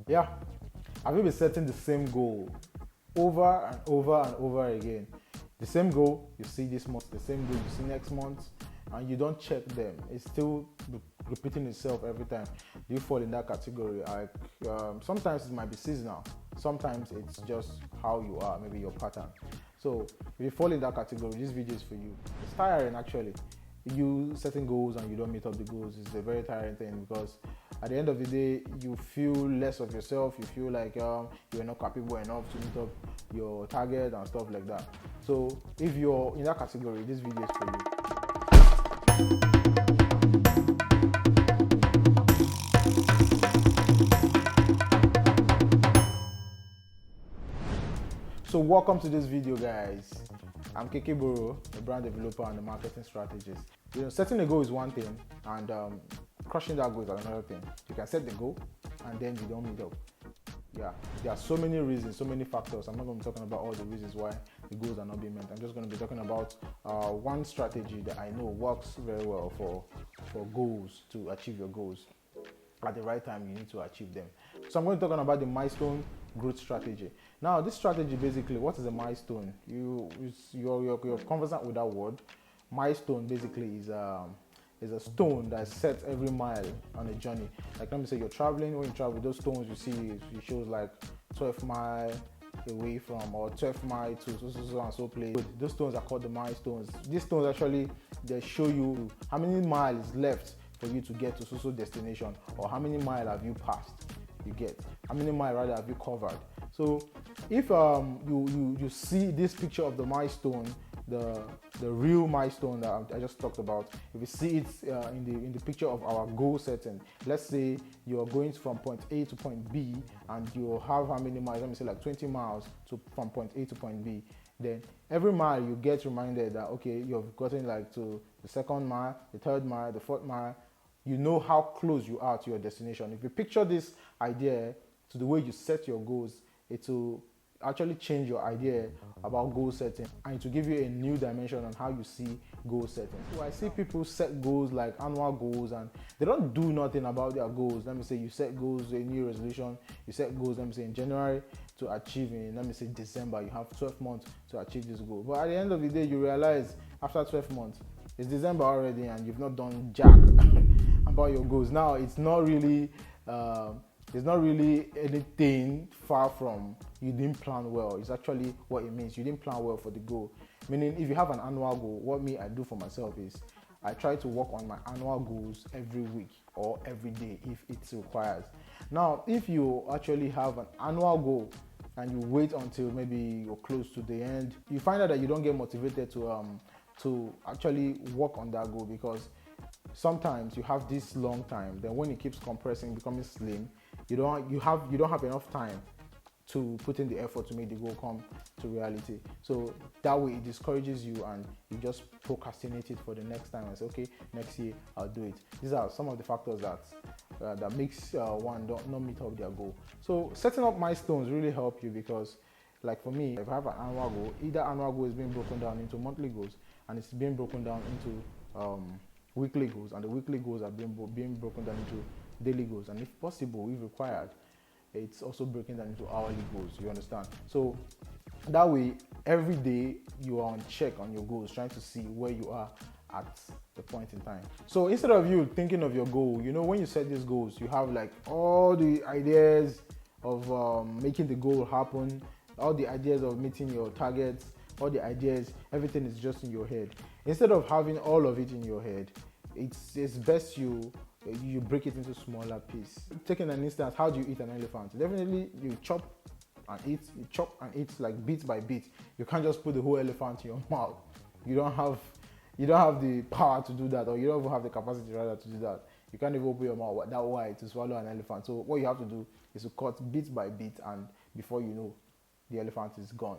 Yeah, have you been setting the same goal over and over and over again? The same goal you see this month, the same goal you see next month, and you don't check them. It's still repeating itself every time. Do you fall in that category? Like sometimes it might be seasonal, sometimes it's just how you are, maybe your pattern. So if you fall in that category, this video is for you. It's tiring actually. You setting goals and you don't meet up the goals is a very tiring thing, because at the end of the day you feel less of yourself. You feel like you're not capable enough to meet up your target and stuff like that. So if you're in that category, this video is for you. So welcome to this video, guys. I'm Keke Boro, a brand developer and a marketing strategist. Setting a goal is one thing, and crushing that goal is another thing. You can set the goal and then you don't meet up. Yeah, there are so many reasons, so many factors. I'm not going to be talking about all the reasons why the goals are not being met. I'm just going to be talking about one strategy that I know works very well for goals, to achieve your goals. At the right time, you need to achieve them. So I'm going to talk about the milestone growth strategy. Now, this strategy basically, what is a milestone? You're conversant with that word. Milestone basically is a stone that's set every mile on a journey. Like, let me say you're traveling. When you travel, those stones you see, it shows like 12 mile away from, or 12 mile to so and so place. Those stones are called the milestones. These stones actually, they show you how many miles left for you to get to so destination, or how many miles have you passed. You get how many miles rather have you covered. So if you see this picture of the milestone, the real milestone that I just talked about, if you see it in the picture of our goal setting, let's say you're going from point A to point B, and you have how many miles? Let me say like 20 miles from point A to point B. Then every mile you get reminded that, okay, you've gotten like to the second mile, the third mile, the fourth mile. You know how close you are to your destination. If you picture this idea to the way you set your goals, it will actually change your idea about goal setting, and to give you a new dimension on how you see goal setting. So I see people set goals like annual goals, and they don't do nothing about their goals. Let me say you set goals, a new resolution, you set goals, let me say in January to achieve in, let me say December. You have 12 months to achieve this goal. But at the end of the day, you realize after 12 months, it's December already and you've not done jack about your goals. Now it's not really anything far from you didn't plan well. It's actually what it means. You didn't plan well for the goal. Meaning, if you have an annual goal, what I do for myself is I try to work on my annual goals every week or every day if it's required. Now, if you actually have an annual goal and you wait until maybe you're close to the end, you find out that you don't get motivated to actually work on that goal, because sometimes you have this long time, then when it keeps compressing, becoming slim, you don't have enough time to put in the effort to make the goal come to reality. So that way it discourages you and you just procrastinate it for the next time and say, okay, next year I'll do it. These are some of the factors that makes one not meet up their goal. So setting up milestones really help you, because like for me, if I have an annual goal, either annual goal is being broken down into monthly goals, and it's being broken down into weekly goals, and the weekly goals are being broken down into daily goals, and if possible, if required, it's also breaking down into hourly goals. You understand? So that way, every day you are on check on your goals, trying to see where you are at the point in time. So instead of you thinking of your goal, when you set these goals, you have like all the ideas of making the goal happen, all the ideas of meeting your targets, all the ideas, everything is just in your head. Instead of having all of it in your head, it's best you break it into smaller pieces. Taking an instance, how do you eat an elephant? Definitely you chop and eat like bit by bit. You can't just put the whole elephant in your mouth. You don't have the power to do that, or you don't even have the capacity rather to do that. You can't even open your mouth that wide to swallow an elephant. So what you have to do is to cut bit by bit, and before you know, the elephant is gone.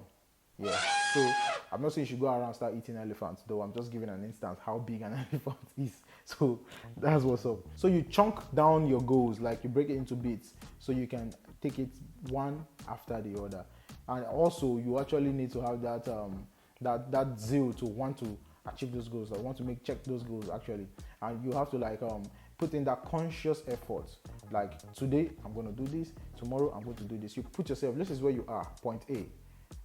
Yeah. So I'm not saying you should go around and start eating elephants, though. I'm just giving an instance how big an elephant is. So that's what's up. So you chunk down your goals, like you break it into bits, so you can take it one after the other. And also, you actually need to have that zeal to want to achieve those goals, or want to check those goals actually. And you have to put in that conscious effort. Like today I'm going to do this, tomorrow I'm going to do this. You put yourself, this is where you are, point A,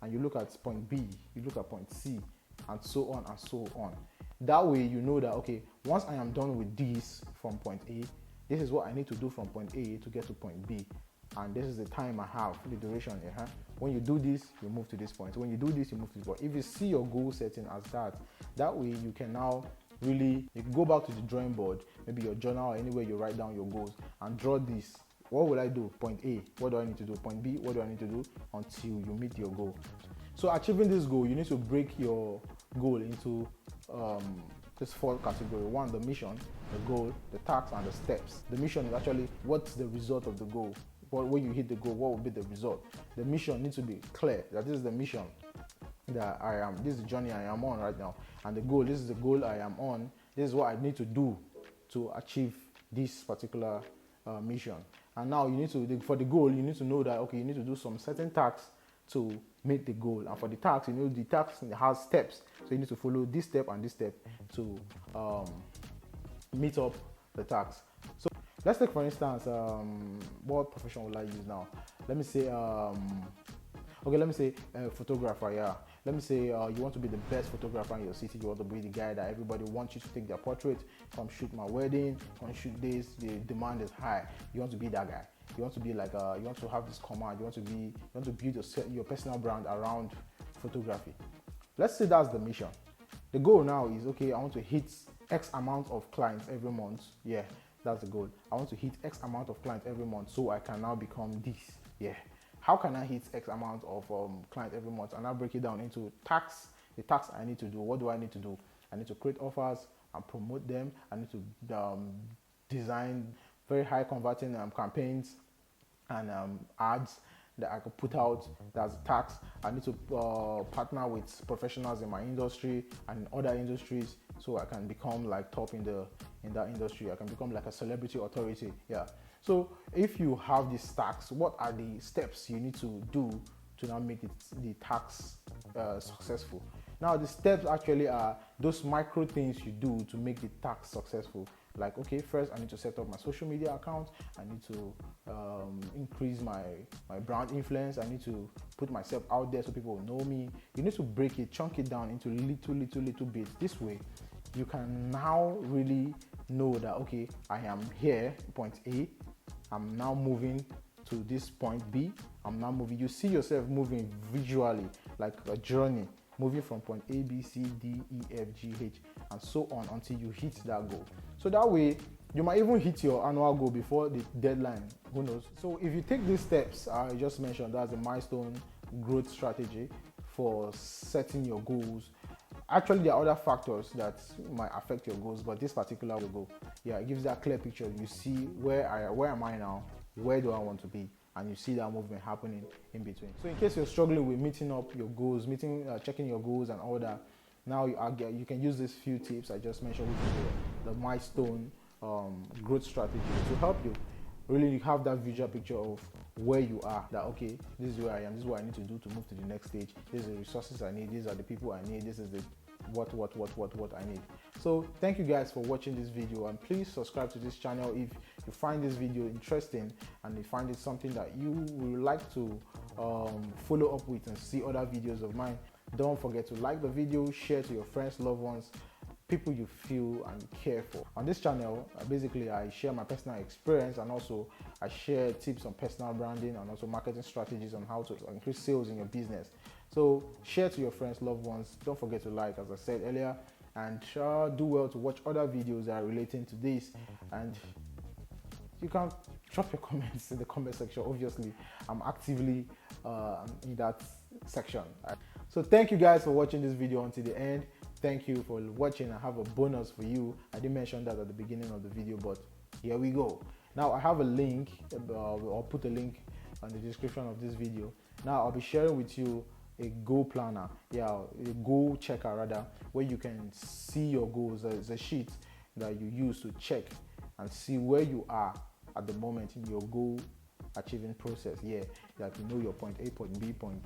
and you look at point B, you look at point C, and so on and so on. That way you know that, okay, once I am done with this from point A, this is what I need to do from point A to get to point B, and this is the time I have, the duration. When you do this, you move to this point. When you do this, you move to this point. If you see your goal setting as that way you can now really, you can go back to the drawing board, maybe your journal or anywhere you write down your goals, and draw this. What will I do? Point A, what do I need to do? Point B, what do I need to do? Until you meet your goal. So achieving this goal, you need to break your goal into this 4 categories. 1, the mission, the goal, the tasks, and the steps. The mission is actually what's the result of the goal. When you hit the goal, what will be the result? The mission needs to be clear, that this is the mission that I am, this is the journey I am on right now, and the goal, this is the goal I am on, this is what I need to do to achieve this particular mission. And now you need to, for the goal, you need to know that, okay, you need to do some certain tasks to meet the goal. And for the tasks, you know, the tasks has steps, so you need to follow this step and this step to meet up the tasks. So let's take, for instance, what profession will I use now? Let me say photographer. Yeah, let me say you want to be the best photographer in your city. You want to be the guy that everybody wants you to take their portrait, come shoot my wedding, come shoot this. The demand is high. You want to be that guy. You want to be like you want to have this command. You want to build your personal brand around photography. Let's say that's the mission. The goal now is, okay, I want to hit X amount of clients every month. Yeah, that's the goal. I want to hit X amount of clients every month so I can now become this. Yeah. How can I hit X amount of clients every month? And I'll break it down into tasks. The tasks I need to do. What do I need to do? I need to create offers and promote them. I need to design very high converting campaigns and ads that I could put out. That's tax. I need to partner with professionals in my industry and in other industries so I can become like top in that industry. I can become like a celebrity authority. Yeah. So if you have these tasks, what are the steps you need to do to now make the task successful? Now the steps actually are those micro things you do to make the task successful. Like, okay, first I need to set up my social media account. I need to increase my brand influence. I need to put myself out there so people will know me. You need to break it, chunk it down into little bits. This way, you can now really know that, okay, I am here, point A. I'm now moving to this point B. I'm now moving. You see yourself moving visually, like a journey, moving from point A, B, C, D, E, F, G, H, and so on until you hit that goal. So that way, you might even hit your annual goal before the deadline. Who knows? So if you take these steps I just mentioned, that's the milestone growth strategy for setting your goals. Actually, there are other factors that might affect your goals, but this particular goal, yeah, it gives that clear picture. You see where am I now? Where do I want to be? And you see that movement happening in between. So in case you're struggling with meeting up your goals, checking your goals and all that, now you can use these few tips I just mentioned, which is the milestone growth strategy, to help you really have that visual picture of where you are, that, okay, this is where I am, this is what I need to do to move to the next stage, these are the resources I need, these are the people I need, this is the what I need. So thank you guys for watching this video, and please subscribe to this channel if you find this video interesting and you find it something that you would like to follow up with and see other videos of mine. Don't forget to like the video, share to your friends, loved ones, people you feel and care for. On this channel, basically I share my personal experience, and also I share tips on personal branding and also marketing strategies on how to increase sales in your business. So share to your friends, loved ones. Don't forget to like, as I said earlier, and do well to watch other videos that are relating to this. And you can drop your comments in the comment section. Obviously, I'm actively in that section. So thank you guys for watching this video until the end. Thank you for watching. I have a bonus for you. I didn't mention that at the beginning of the video, but here we go. Now I have a link. I'll put a link in the description of this video. Now I'll be sharing with you a goal planner, a goal checker rather, where you can see your goals. There's a sheet that you use to check and see where you are at the moment in your goal achieving process. Like you know your point A, point B, point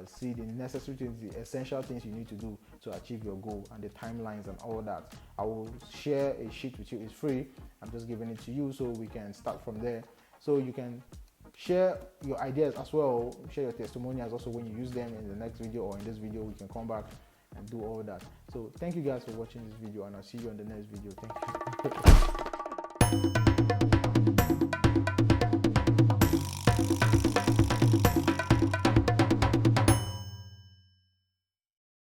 see the necessary things, the essential things you need to do to achieve your goal, and the timelines and all that. I will share a sheet with you. It's free. I'm just giving it to you so we can start from there. So you can share your ideas as well, share your testimonials also when you use them in the next video, or in this video we can come back and do all that. So thank you guys for watching this video, and I'll see you on the next video. Thank you.